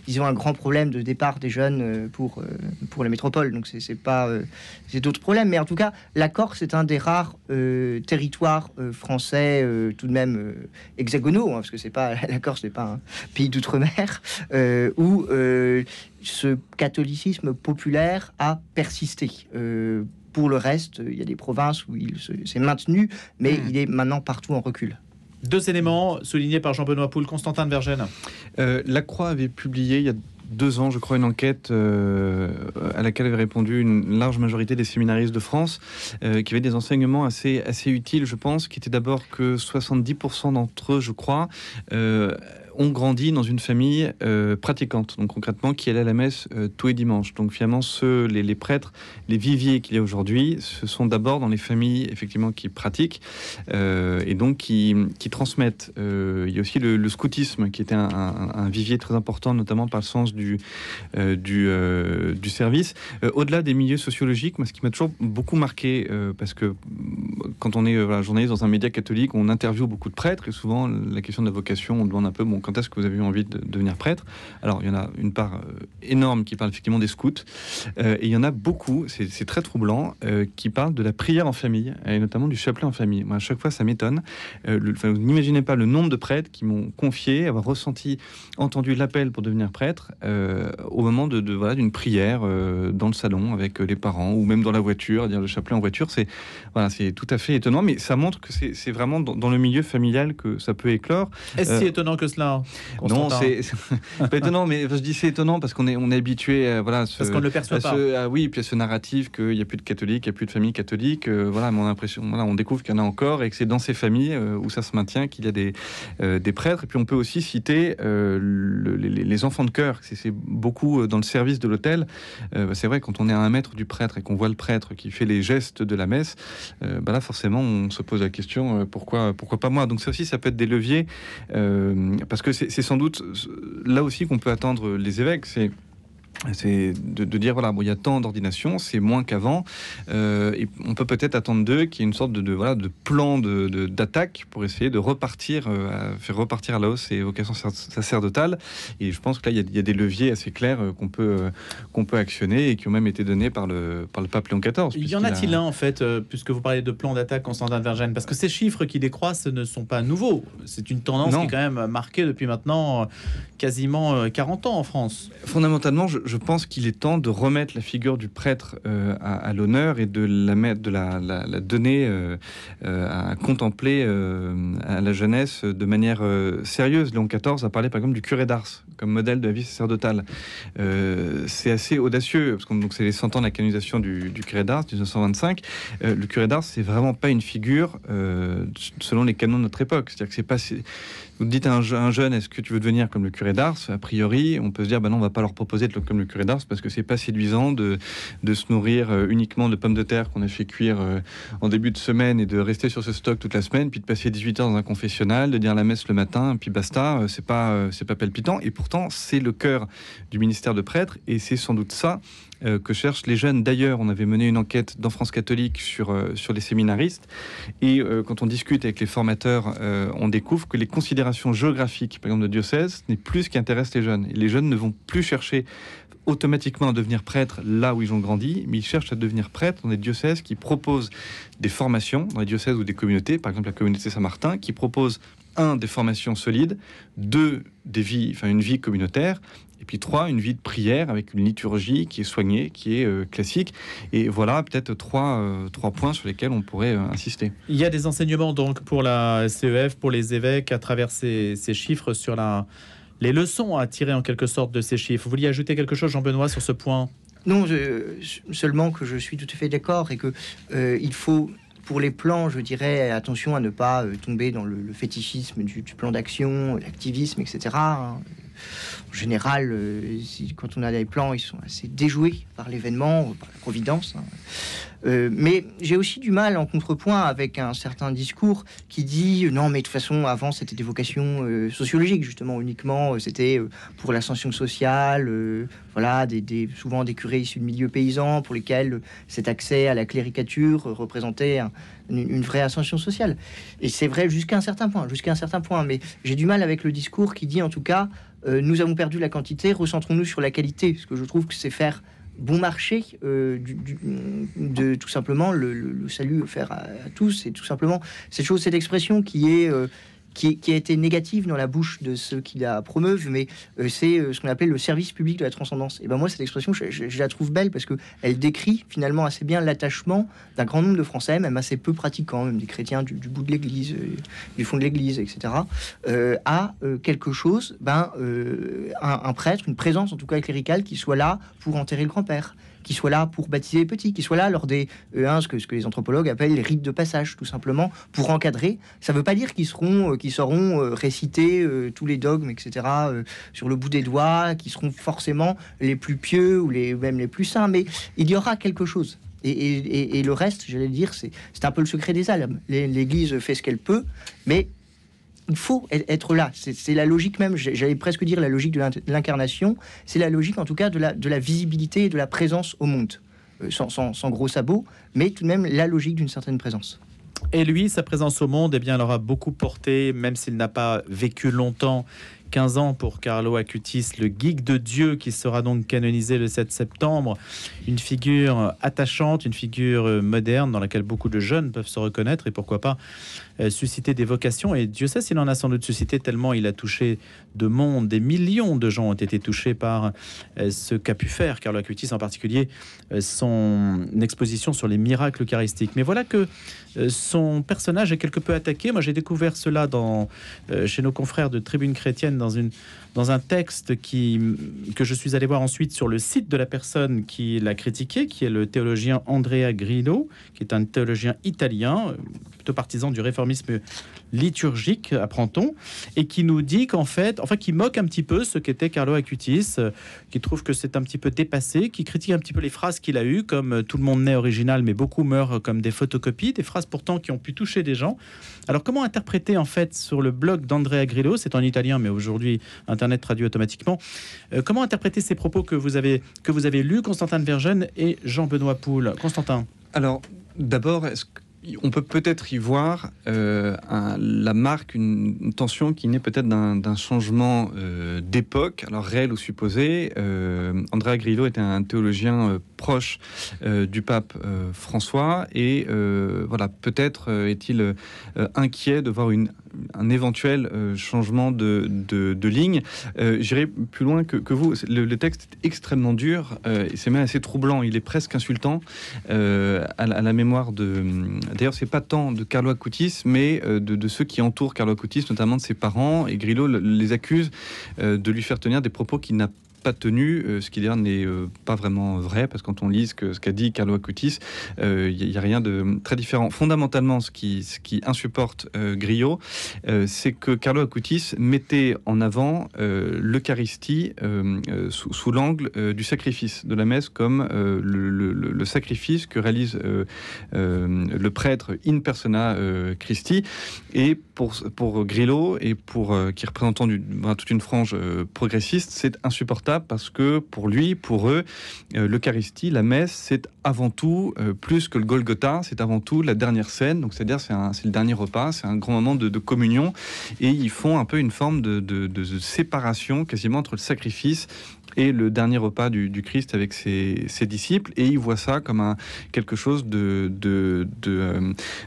ils ont un grand problème de départ des jeunes pour les métropoles. Donc c'est d'autres problèmes. Mais en tout cas, la Corse est un des rares territoires français tout de même hexagonaux, parce que la Corse n'est pas un pays d'outre-mer où ce catholicisme populaire a persisté. Pour le reste, il y a des provinces où il s'est maintenu, mais il est maintenant partout en recul. Deux éléments soulignés par Jean-Benoît Poul. Constantin de Vergennes. La Croix avait publié il y a 2 ans, je crois, une enquête à laquelle avait répondu une large majorité des séminaristes de France, qui avaient des enseignements assez utiles, je pense, qui étaient d'abord que 70% d'entre eux, je crois, ont grandi dans une famille pratiquante, donc concrètement qui allait à la messe tous les dimanches. Donc finalement, les prêtres, les viviers qu'il y a aujourd'hui, ce sont d'abord dans les familles effectivement qui pratiquent et donc qui transmettent. Il y a aussi le scoutisme qui était un vivier très important, notamment par le sens du service. Au-delà des milieux sociologiques, moi, ce qui m'a toujours beaucoup marqué, parce que quand on est journaliste dans un média catholique, on interviewe beaucoup de prêtres et souvent la question de la vocation, on demande un peu quand est-ce que vous avez eu envie de devenir prêtre. Alors il y en a une part énorme qui parle effectivement des scouts et il y en a beaucoup, c'est très troublant, qui parlent de la prière en famille et notamment du chapelet en famille. Moi, à chaque fois ça m'étonne. Vous n'imaginez pas le nombre de prêtres qui m'ont confié avoir entendu l'appel pour devenir prêtre au moment d'une prière dans le salon avec les parents ou même dans la voiture, dire le chapelet en voiture. C'est tout à fait étonnant, mais ça montre que c'est vraiment dans le milieu familial que ça peut éclore. Est-ce si étonnant que cela, non, c'est pas étonnant, mais je dis c'est étonnant parce qu'on est habitué parce qu'on ne le perçoit pas. Puis à ce narratif qu'il n'y a plus de catholiques, il n'y a plus de familles catholiques. Mon impression, on découvre qu'il y en a encore et que c'est dans ces familles où ça se maintient qu'il y a des prêtres. Et puis on peut aussi citer les enfants de chœur. C'est beaucoup dans le service de l'autel. C'est vrai, quand on est à 1 mètre du prêtre et qu'on voit le prêtre qui fait les gestes de la messe, là forcément on se pose la question pourquoi pas moi. Donc ça aussi, ça peut être des leviers parce que c'est sans doute là aussi qu'on peut attendre les évêques. C'est de dire il y a tant d'ordinations, c'est moins qu'avant, et on peut peut-être attendre d'eux qu'il y ait une sorte de plan d'attaque pour essayer de faire repartir à la hausse ces vocations sacerdotales. Et je pense que là il y a des leviers assez clairs qu'on peut actionner et qui ont même été donnés par le pape Léon XIV. Il y en a-t-il un en fait, puisque vous parlez de plan d'attaque, Constantin de Vergennes, parce que ces chiffres qui décroissent ne sont pas nouveaux. C'est une tendance qui est quand même marquée depuis maintenant quasiment 40 ans en France. Fondamentalement, je pense qu'il est temps de remettre la figure du prêtre à l'honneur et de la donner à contempler à la jeunesse de manière sérieuse. Léon XIV a parlé par exemple du curé d'Ars comme modèle de la vie sacerdotale. C'est assez audacieux, parce que c'est les 100 ans de la canonisation du curé d'Ars, 1925. Le curé d'Ars, c'est vraiment pas une figure selon les canons de notre époque. C'est-à-dire que c'est pas... Vous dites à un jeune, est-ce que tu veux devenir comme le curé d'Ars? A priori, on peut se dire, non, on va pas leur proposer de comme le curé d'Ars parce que c'est pas séduisant de se nourrir uniquement de pommes de terre qu'on a fait cuire en début de semaine et de rester sur ce stock toute la semaine, puis de passer 18 heures dans un confessionnal, de dire la messe le matin, puis basta. C'est pas palpitant. Et pourtant, c'est le cœur du ministère de prêtre et c'est sans doute ça que cherchent les jeunes. D'ailleurs, on avait mené une enquête dans France Catholique sur les séminaristes et quand on discute avec les formateurs, on découvre que les considérations considération géographique, par exemple, de diocèse, n'est plus ce qui intéresse les jeunes. Et les jeunes ne vont plus chercher automatiquement à devenir prêtres là où ils ont grandi, mais ils cherchent à devenir prêtres dans des diocèses qui proposent des formations, dans les diocèses ou des communautés, par exemple la communauté Saint-Martin, qui propose 1, des formations solides, 2, une vie communautaire, et puis 3, une vie de prière avec une liturgie qui est soignée, qui est classique. Et voilà peut-être trois points sur lesquels on pourrait insister. Il y a des enseignements donc pour la CEF, pour les évêques, à travers ces chiffres sur les leçons à tirer en quelque sorte de ces chiffres. Vous vouliez ajouter quelque chose, Jean-Benoît, sur ce point? Non, seulement que je suis tout à fait d'accord et que il faut, pour les plans, je dirais, attention à ne pas tomber dans le fétichisme du plan d'action, l'activisme, etc. En général, quand on a des plans, ils sont assez déjoués par l'événement, par la providence. Mais j'ai aussi du mal en contrepoint avec un certain discours qui dit non, mais de toute façon, avant c'était des vocations sociologiques, justement, uniquement c'était pour l'ascension sociale, voilà, souvent des curés issus de milieux paysans pour lesquels cet accès à la cléricature représentait une vraie ascension sociale. Et c'est vrai jusqu'à un certain point, mais j'ai du mal avec le discours qui dit en tout cas nous avons perdu la quantité, recentrons-nous sur la qualité, parce que je trouve que c'est faire bon marché de tout simplement le salut offert à tous, et tout simplement cette expression qui a été négative dans la bouche de ceux qui la promeuvent, mais c'est ce qu'on appelle le service public de la transcendance. Et ben moi, cette expression, je la trouve belle parce que elle décrit finalement assez bien l'attachement d'un grand nombre de Français, même assez peu pratiquants, même des chrétiens du bout de l'Église, du fond de l'Église, etc., à quelque chose, un prêtre, une présence en tout cas cléricale qui soit là pour enterrer le grand-père, qui soit là pour baptiser les petits, qui soit là lors des ce que les anthropologues appellent les rites de passage, tout simplement pour encadrer. Ça ne veut pas dire qu'ils sauront réciter tous les dogmes, etc. Sur le bout des doigts, qui seront forcément les plus pieux ou même les plus saints, mais il y aura quelque chose. Et le reste, j'allais dire, c'est un peu le secret des âmes. L'Église fait ce qu'elle peut, mais il faut être là. C'est la logique même, j'allais presque dire la logique de l'incarnation. C'est la logique en tout cas de la visibilité et de la présence au monde. Sans gros sabots, mais tout de même la logique d'une certaine présence. Et lui, sa présence au monde, eh bien, elle aura beaucoup porté, même s'il n'a pas vécu longtemps, 15 ans pour Carlo Acutis, le geek de Dieu, qui sera donc canonisé le 7 septembre. Une figure attachante, une figure moderne dans laquelle beaucoup de jeunes peuvent se reconnaître et pourquoi pas susciter des vocations. Et Dieu sait s'il en a sans doute suscité tellement il a touché de monde. Des millions de gens ont été touchés par ce qu'a pu faire Carlo Acutis, en particulier son exposition sur les miracles eucharistiques. Mais voilà que son personnage est quelque peu attaqué. Moi, j'ai découvert cela chez nos confrères de Tribune Chrétienne dans un texte que je suis allé voir ensuite sur le site de la personne qui l'a critiqué, qui est le théologien Andrea Grillo, qui est un théologien italien, plutôt partisan du réformisme liturgique, apprend-on, et qui nous dit qui moque un petit peu ce qu'était Carlo Acutis, qui trouve que c'est un petit peu dépassé, qui critique un petit peu les phrases qu'il a eues, comme tout le monde naît original, mais beaucoup meurent comme des photocopies, des phrases pourtant qui ont pu toucher des gens. Alors comment interpréter en fait sur le blog d'Andrea Grillo, c'est en italien, mais aujourd'hui Internet traduit automatiquement, comment interpréter ces propos que vous avez lus, Constantin de Vergennes et Jean-Benoît Poul? Constantin. Alors, d'abord, on peut peut-être y voir la marque, une tension qui naît peut-être d'un changement d'époque, alors réel ou supposé. Andrea Grillo était un théologien proche du pape François et voilà, peut-être est-il inquiet de voir un éventuel changement de ligne. J'irai plus loin que vous. Le texte est extrêmement dur et c'est même assez troublant. Il est presque insultant à la mémoire D'ailleurs, c'est pas tant de Carlo Acutis, mais de ceux qui entourent Carlo Acutis, notamment de ses parents. Et Grillo les accuse de lui faire tenir des propos qu'il n'a pas tenu, ce qui d'ailleurs n'est pas vraiment vrai, parce que quand on lit ce qu'a dit Carlo Acutis, il n'y a rien de très différent. Fondamentalement, ce qui insupporte Grillo, c'est que Carlo Acutis mettait en avant l'Eucharistie sous l'angle du sacrifice de la messe, comme le sacrifice que réalise le prêtre in persona Christi. Et pour Grillo, et qui est représentant toute une frange progressiste, c'est insupportable. ça parce que pour lui, pour eux, l'Eucharistie, la messe, c'est avant tout, plus que le Golgotha, c'est avant tout la dernière scène. Donc c'est-à-dire c'est le dernier repas, c'est un grand moment de communion, et ils font un peu une forme de séparation quasiment entre le sacrifice et le dernier repas du Christ avec ses disciples, et il voit ça comme quelque chose de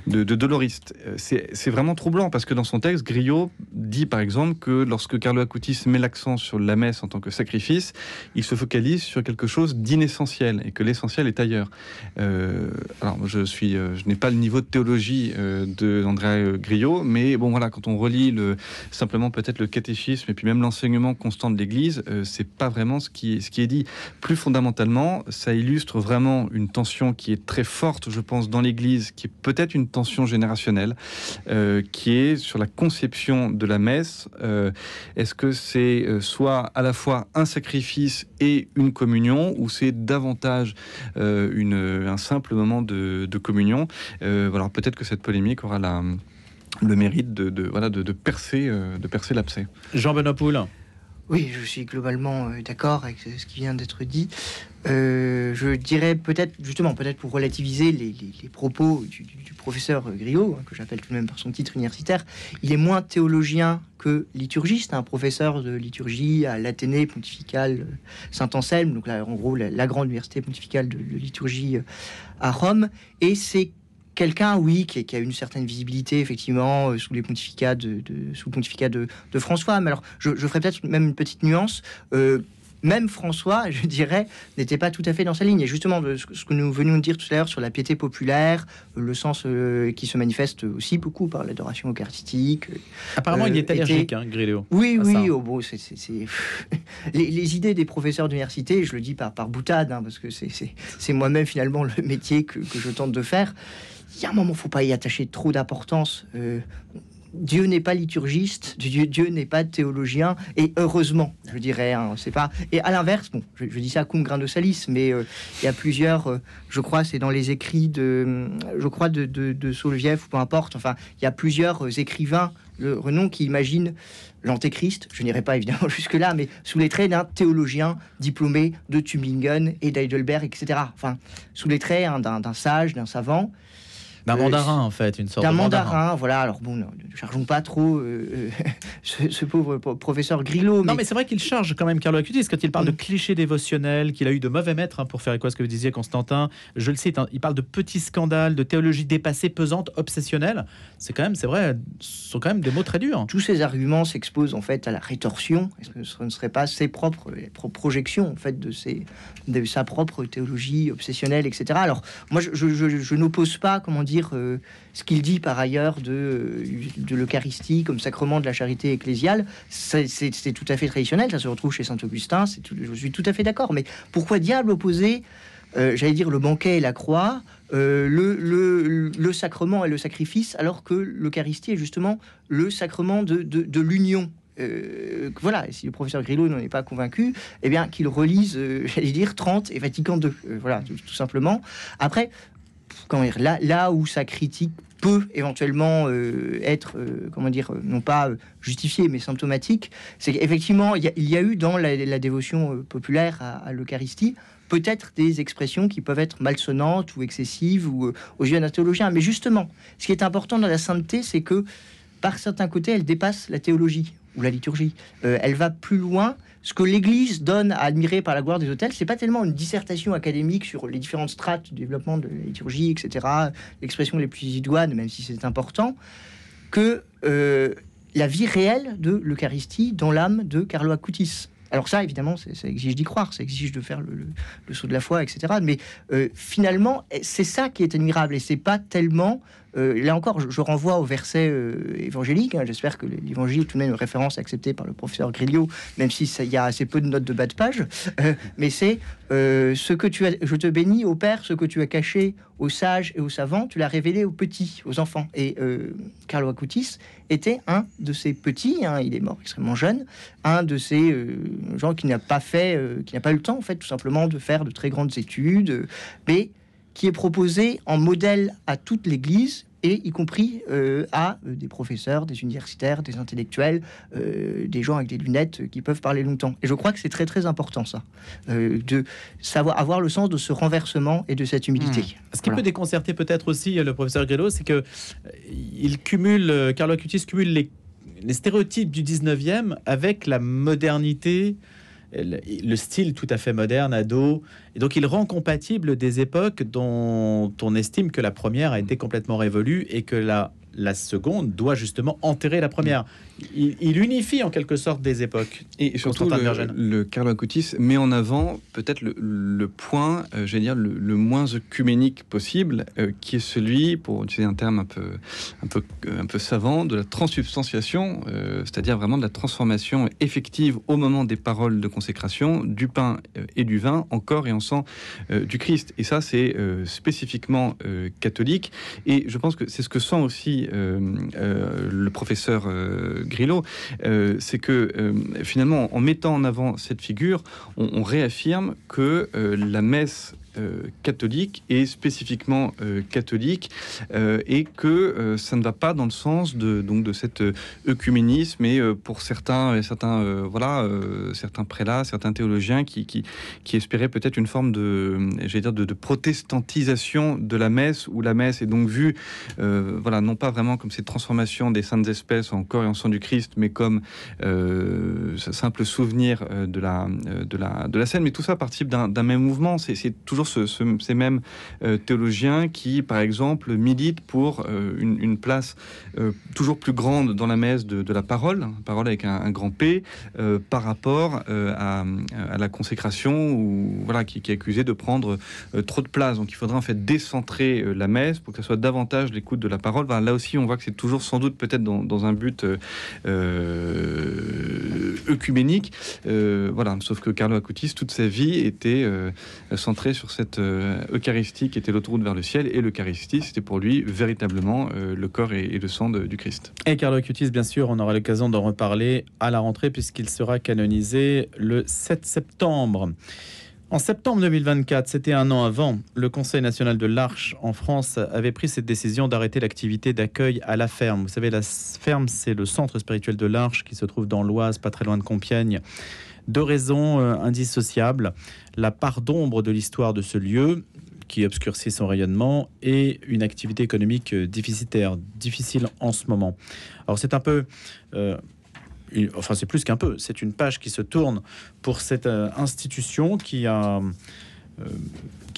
doloriste. C'est vraiment troublant, parce que dans son texte, Grillo dit par exemple que lorsque Carlo Acutis met l'accent sur la messe en tant que sacrifice, il se focalise sur quelque chose d'inessentiel, et que l'essentiel est ailleurs. Alors je n'ai pas le niveau de théologie d'Andrea Grillo, mais bon voilà, quand on relit simplement peut-être le catéchisme et puis même l'enseignement constant de l'Église, c'est pas vraiment ce qui est dit. Plus fondamentalement, ça illustre vraiment une tension qui est très forte, je pense, dans l'Église, qui est peut-être une tension générationnelle, qui est sur la conception de la messe. Est-ce que c'est soit à la fois un sacrifice et une communion, ou c'est davantage un simple moment de communion? Voilà, peut-être que cette polémique aura le mérite de percer l'abcès. Jean-Benoît Poul. Oui, je suis globalement d'accord avec ce qui vient d'être dit. Je dirais peut-être pour relativiser les propos du professeur Grillo, que j'appelle tout de même par son titre universitaire, il est moins théologien que liturgiste, un professeur de liturgie à l'Athénée pontifical Saint-Anselme, donc là, en gros la grande université pontificale de liturgie à Rome, et c'est quelqu'un, oui, qui a une certaine visibilité, effectivement, sous les pontificats sous le pontificat de François. Mais alors, je ferai peut-être même une petite nuance. Même François, je dirais, n'était pas tout à fait dans sa ligne. Et justement, ce que nous venions de dire tout à l'heure sur la piété populaire, le sens qui se manifeste aussi beaucoup par l'adoration eucharistique. Apparemment, il est allergique, Grillo. Oui. C'est les idées des professeurs d'université, je le dis par boutade, parce que c'est moi-même finalement le métier que je tente de faire. Il y a un moment, il ne faut pas y attacher trop d'importance. Dieu n'est pas liturgiste, Dieu n'est pas théologien, et heureusement, je dirais, c'est pas. Et à l'inverse, bon, je dis ça cum grano salis, mais il y a plusieurs, je crois, c'est dans les écrits de Soloviev, ou peu importe. Enfin, il y a plusieurs écrivains de renom qui imaginent l'antéchrist. Je n'irai pas évidemment jusque là, mais sous les traits d'un théologien diplômé de Tübingen et d'Heidelberg, etc. Enfin, sous les traits d'un sage, d'un savant. D'un mandarin, en fait, une sorte de mandarin. Voilà, alors bon, ne chargeons pas trop ce pauvre professeur Grillo. Non, mais c'est vrai qu'il charge quand même Carlo Acutis quand il parle de clichés dévotionnels, qu'il a eu de mauvais maîtres, pour faire écho à ce que vous disiez, Constantin. Je le cite, il parle de petits scandales, de théologie dépassée, pesante, obsessionnelle. C'est vrai, ce sont quand même des mots très durs. Tous ces arguments s'exposent en fait à la rétorsion. Est-ce que ce ne serait pas ses propres projections en fait de sa propre théologie obsessionnelle, etc. Alors moi, je n'oppose pas, comment dire, ce qu'il dit par ailleurs de l'Eucharistie comme sacrement de la charité ecclésiale. C'est tout à fait traditionnel, ça se retrouve chez Saint-Augustin, je suis tout à fait d'accord, mais pourquoi diable opposer j'allais dire le banquet et la croix, le sacrement et le sacrifice, alors que l'Eucharistie est justement le sacrement de l'union. Voilà, et si le professeur Grillo n'en est pas convaincu, eh bien qu'il relise, j'allais dire, Trente et Vatican II, voilà, tout simplement. Après, comment dire, là où sa critique peut éventuellement être, non pas justifiée, mais symptomatique, c'est qu'effectivement, il y a eu dans la dévotion populaire à l'Eucharistie, peut-être des expressions qui peuvent être malsonnantes ou excessives ou aux yeux d'un théologien. Mais justement, ce qui est important dans la sainteté, c'est que, par certains côtés, elle dépasse la théologie ou la liturgie. Elle va plus loin. Ce que l'Église donne à admirer par la gloire des autels, c'est pas tellement une dissertation académique sur les différentes strates du développement de la liturgie, etc., l'expression les plus idoines, même si c'est important, que la vie réelle de l'Eucharistie dans l'âme de Carlo Acutis. Alors ça, évidemment, ça exige d'y croire, ça exige de faire le saut de la foi, etc. Mais finalement, c'est ça qui est admirable, et c'est pas tellement... là encore, je renvoie au verset évangélique. J'espère que l'évangile est tout de même une référence acceptée par le professeur Grillo, même si il y a assez peu de notes de bas de page. Mais c'est ce que tu as. Je te bénis, ô Père, ce que tu as caché aux sages et aux savants, tu l'as révélé aux petits, aux enfants. Et Carlo Acutis était un de ces petits. Il est mort extrêmement jeune. Un de ces gens qui n'a pas eu le temps, en fait, tout simplement, de faire de très grandes études, mais qui est proposé en modèle à toute l'Église et y compris à des professeurs, des universitaires, des intellectuels, des gens avec des lunettes qui peuvent parler longtemps. Et je crois que c'est très très important ça, de savoir avoir le sens de ce renversement et de cette humilité. Ce qui peut déconcerter peut-être aussi le professeur Grillo, c'est que Carlo Acutis cumule les stéréotypes du 19e avec la modernité, le style tout à fait moderne, ado. Et donc, il rend compatible des époques dont on estime que la première a été complètement révolue et que la seconde doit justement enterrer la première. Il unifie en quelque sorte des époques. Et surtout, le Carlo Acutis met en avant peut-être le point, j'allais dire, le moins œcuménique possible, qui est celui, pour utiliser un terme un peu savant, de la transsubstantiation, c'est-à-dire vraiment de la transformation effective au moment des paroles de consécration, du pain et du vin, en corps et en sang du Christ. Et ça, c'est spécifiquement catholique. Et je pense que c'est ce que sent aussi le professeur Grillo, c'est que finalement, en mettant en avant cette figure, on réaffirme que la messe catholique et spécifiquement catholique et que ça ne va pas dans le sens de cet œcuménisme et pour certains prélats, certains théologiens qui espéraient peut-être une forme de protestantisation de la messe, où la messe est donc vue non pas vraiment comme cette transformation des saintes espèces en corps et en sang du Christ, mais comme simple souvenir de la scène. Mais tout ça participe d'un même mouvement. C'est toujours ces mêmes théologiens qui, par exemple, militent pour une place toujours plus grande dans la messe de la parole avec un grand P, par rapport à la consécration, qui est accusée de prendre trop de place. Donc il faudrait en fait décentrer la messe pour que ça soit davantage l'écoute de la parole. Là aussi, on voit que c'est toujours sans doute peut-être dans un but œcuménique. Sauf que Carlo Acutis, toute sa vie était centrée sur cette Eucharistie qui était l'autoroute vers le ciel, et l'Eucharistie, c'était pour lui véritablement le corps et le sang du Christ. Et Carlo Acutis, bien sûr, on aura l'occasion d'en reparler à la rentrée puisqu'il sera canonisé le 7 septembre. En septembre 2024, c'était un an avant, le Conseil national de l'Arche en France avait pris cette décision d'arrêter l'activité d'accueil à la ferme. Vous savez, la ferme, c'est le centre spirituel de l'Arche qui se trouve dans l'Oise, pas très loin de Compiègne. Deux raisons indissociables: la part d'ombre de l'histoire de ce lieu, qui obscurcit son rayonnement, et une activité économique difficile en ce moment. Alors c'est un peu... c'est plus qu'un peu, c'est une page qui se tourne pour cette institution qui est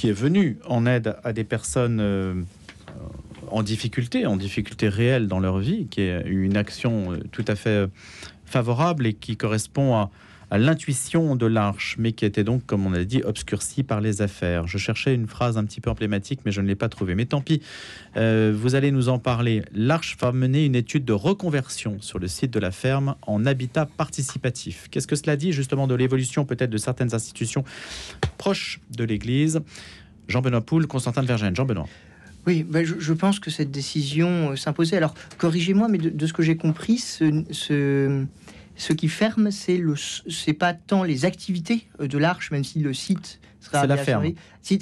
venue en aide à des personnes en difficulté réelle dans leur vie, qui est une action tout à fait favorable et qui correspond à l'intuition de l'Arche, mais qui était donc, comme on a dit, obscurcie par les affaires. Je cherchais une phrase un petit peu emblématique, mais je ne l'ai pas trouvée. Mais tant pis, vous allez nous en parler. L'Arche va mener une étude de reconversion sur le site de la ferme en habitat participatif. Qu'est-ce que cela dit justement de l'évolution peut-être de certaines institutions proches de l'Église? Jean-Benoît Poul, Constantin de Vergennes. Jean-Benoît. Oui, je pense que cette décision s'imposait. Alors, corrigez-moi, mais de ce que j'ai compris, ce qui ferme, c'est pas tant les activités de l'Arche, même si le site sera... C'est la ferme.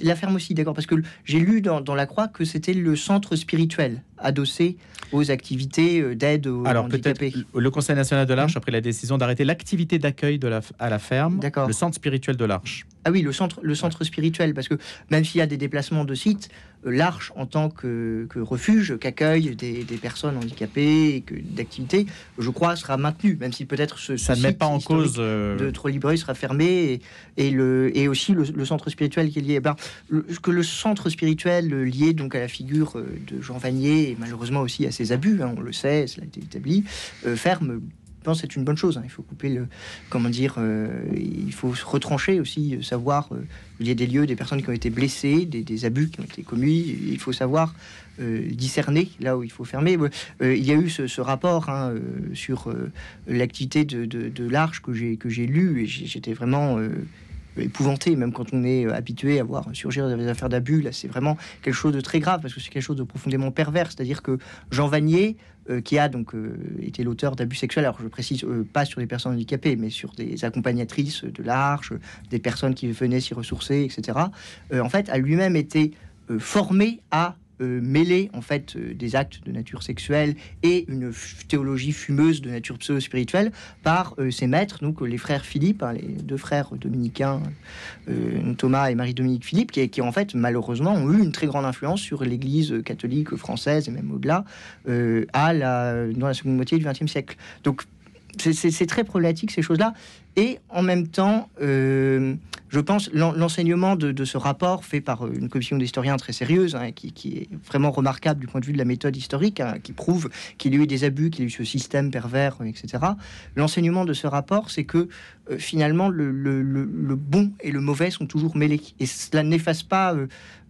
La ferme aussi, d'accord, parce que j'ai lu dans la Croix que c'était le centre spirituel adossé aux activités d'aide aux handicapés. Peut-être le Conseil national de l'Arche a pris la décision d'arrêter l'activité d'accueil à la ferme, le centre spirituel de l'Arche. Ah oui, le centre spirituel, parce que même s'il y a des déplacements de sites, l'Arche, en tant que refuge, qu'accueille des personnes handicapées, d'activités, je crois, sera maintenu, même si peut-être ça ne met pas en cause de Trolley-Breuil sera fermé, et aussi le centre spirituel qui est lié. Que le centre spirituel lié donc à la figure de Jean Vanier, et malheureusement aussi à ses abus, on le sait, cela a été établi, ferme. Je pense que c'est une bonne chose. Il faut couper il faut retrancher aussi, savoir. Il y a des lieux, des personnes qui ont été blessées, des abus qui ont été commis. Il faut savoir discerner là où il faut fermer. Il y a eu ce rapport sur l'activité de l'Arche que j'ai lu, et j'étais vraiment épouvanté, même quand on est habitué à voir surgir des affaires d'abus. Là, c'est vraiment quelque chose de très grave, parce que c'est quelque chose de profondément pervers. C'est-à-dire que Jean Vanier, qui a donc été l'auteur d'abus sexuels, alors je précise pas sur des personnes handicapées, mais sur des accompagnatrices de l'Arche, des personnes qui venaient s'y ressourcer, etc. En fait, a lui-même été formé à mêler en fait des actes de nature sexuelle et une théologie fumeuse de nature pseudo-spirituelle par ses maîtres, donc les frères Philippe, les deux frères dominicains, Thomas et Marie-Dominique Philippe, qui en fait malheureusement ont eu une très grande influence sur l'Église catholique française et même au-delà dans la seconde moitié du XXe siècle. Donc c'est très problématique ces choses-là. Et en même temps, je pense l'enseignement de ce rapport fait par une commission d'historiens très sérieuse, qui est vraiment remarquable du point de vue de la méthode historique, qui prouve qu'il y a eu des abus, qu'il y a eu ce système pervers, etc. L'enseignement de ce rapport, c'est que finalement le bon et le mauvais sont toujours mêlés. Et cela n'efface pas...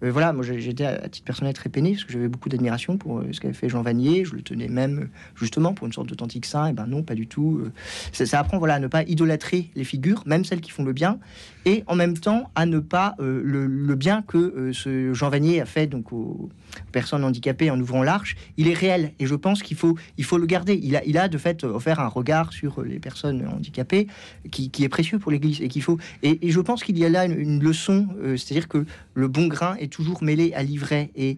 voilà, moi j'étais à titre personnel très peiné, parce que j'avais beaucoup d'admiration pour ce qu'avait fait Jean Vanier. Je le tenais même justement pour une sorte d'authentique saint. Et ben non, pas du tout. Ça apprend à ne pas idolâtrer les figures, même celles qui font le bien, et en même temps à ne pas le bien que ce Jean Vanier a fait donc aux personnes handicapées en ouvrant l'Arche, il est réel, et je pense qu'il faut le garder. Il a de fait offert un regard sur les personnes handicapées qui est précieux pour l'Église, et qu'il faut, et je pense qu'il y a là une leçon, c'est-à-dire que le bon grain est toujours mêlé à l'ivraie, et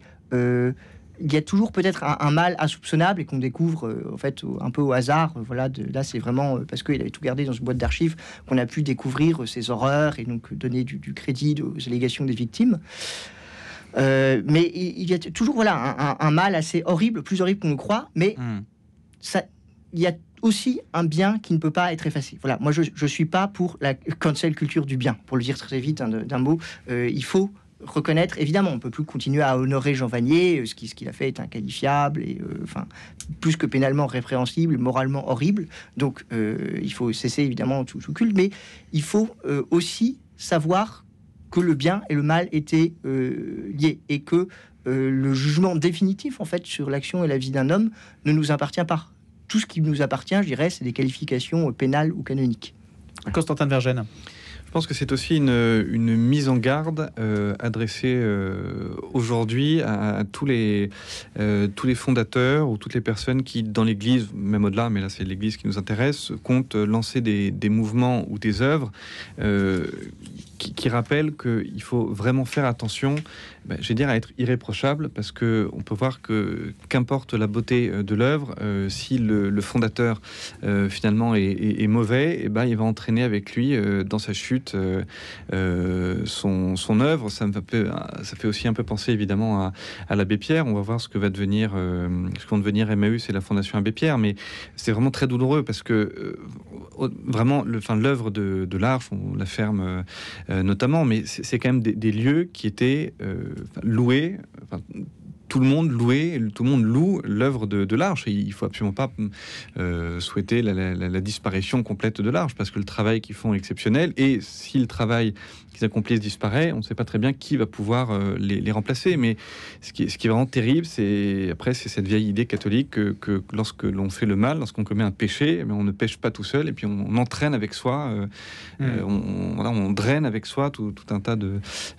il y a toujours peut-être un mal insoupçonnable et qu'on découvre en fait un peu au hasard. Là c'est vraiment parce qu'il avait tout gardé dans une boîte d'archives qu'on a pu découvrir ces horreurs et donc donner du crédit aux allégations des victimes. Mais il y a toujours un mal assez horrible, plus horrible qu'on le croit, mais il y a aussi un bien qui ne peut pas être effacé. Voilà, moi je suis pas pour la cancel culture du bien, pour le dire très vite d'un mot. Il faut reconnaître, évidemment, on ne peut plus continuer à honorer Jean Vanier, ce qu'il a fait est inqualifiable et plus que pénalement répréhensible, moralement horrible. Donc il faut cesser évidemment tout culte, mais il faut aussi savoir que le bien et le mal étaient liés, et que le jugement définitif en fait sur l'action et la vie d'un homme ne nous appartient pas. Tout ce qui nous appartient, je dirais, c'est des qualifications pénales ou canoniques. Constantin de Vergennes. Je pense que c'est aussi une mise en garde adressée aujourd'hui à tous les fondateurs ou toutes les personnes qui, dans l'Église, même au-delà, mais là c'est l'Église qui nous intéresse, comptent lancer des mouvements ou des œuvres qui rappellent qu'il faut vraiment faire attention, je vais dire, à être irréprochable, parce que on peut voir que qu'importe la beauté de l'œuvre, si le fondateur finalement est mauvais, il va entraîner avec lui dans sa chute son œuvre. Ça fait aussi un peu penser évidemment à l'Abbé Pierre. On va voir ce que vont devenir Emmaüs et la Fondation Abbé Pierre, mais c'est vraiment très douloureux parce que vraiment l'œuvre de l'Arche, on la ferme notamment, mais c'est quand même des lieux qui étaient loués. Tout le monde loue l'œuvre de l'Arche. Il ne faut absolument pas souhaiter la disparition complète de l'Arche, parce que le travail qu'ils font est exceptionnel, et si le travail qu'ils accomplissent disparaît, on ne sait pas très bien qui va pouvoir les remplacer. Mais ce qui est vraiment terrible, c'est cette vieille idée catholique que lorsque l'on fait le mal, lorsqu'on commet un péché, on ne pêche pas tout seul, et puis on entraîne avec soi, on draine avec soi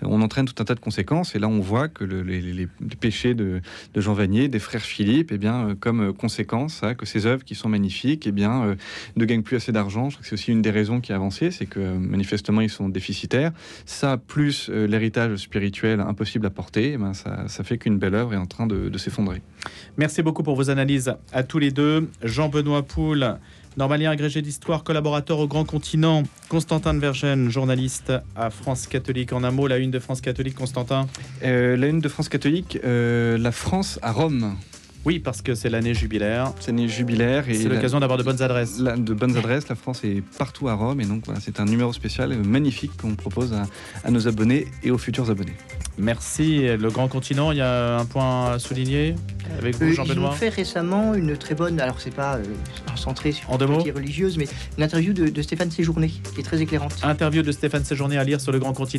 on entraîne tout un tas de conséquences. Et là, on voit que les péchés de Jean Vanier, des frères Philippe, comme conséquence, que ces œuvres qui sont magnifiques, ne gagnent plus assez d'argent. Je crois que c'est aussi une des raisons qui a avancé, c'est que manifestement ils sont déficitaires. Ça, plus l'héritage spirituel impossible à porter, ça fait qu'une belle œuvre est en train de s'effondrer. Merci beaucoup pour vos analyses à tous les deux. Jean-Benoît Poul, normalien agrégé d'histoire, collaborateur au Grand Continent. Constantin de Vergennes, journaliste à France Catholique. En un mot, la une de France Catholique, Constantin. La une de France Catholique, la France à Rome. Oui, parce que c'est l'année jubilaire. C'est l'année jubilaire. Et c'est l'occasion d'avoir de bonnes adresses. De bonnes adresses. La France est partout à Rome. Et donc, voilà, c'est un numéro spécial magnifique qu'on propose à nos abonnés et aux futurs abonnés. Merci. Le Grand Continent, il y a un point à souligner avec vous, Jean-Benoît. Ils ont fait récemment une très bonne, alors c'est pas centré sur la politique religieuse, mais une interview de Stéphane Séjourné, qui est très éclairante. Interview de Stéphane Séjourné à lire sur le Grand Continent.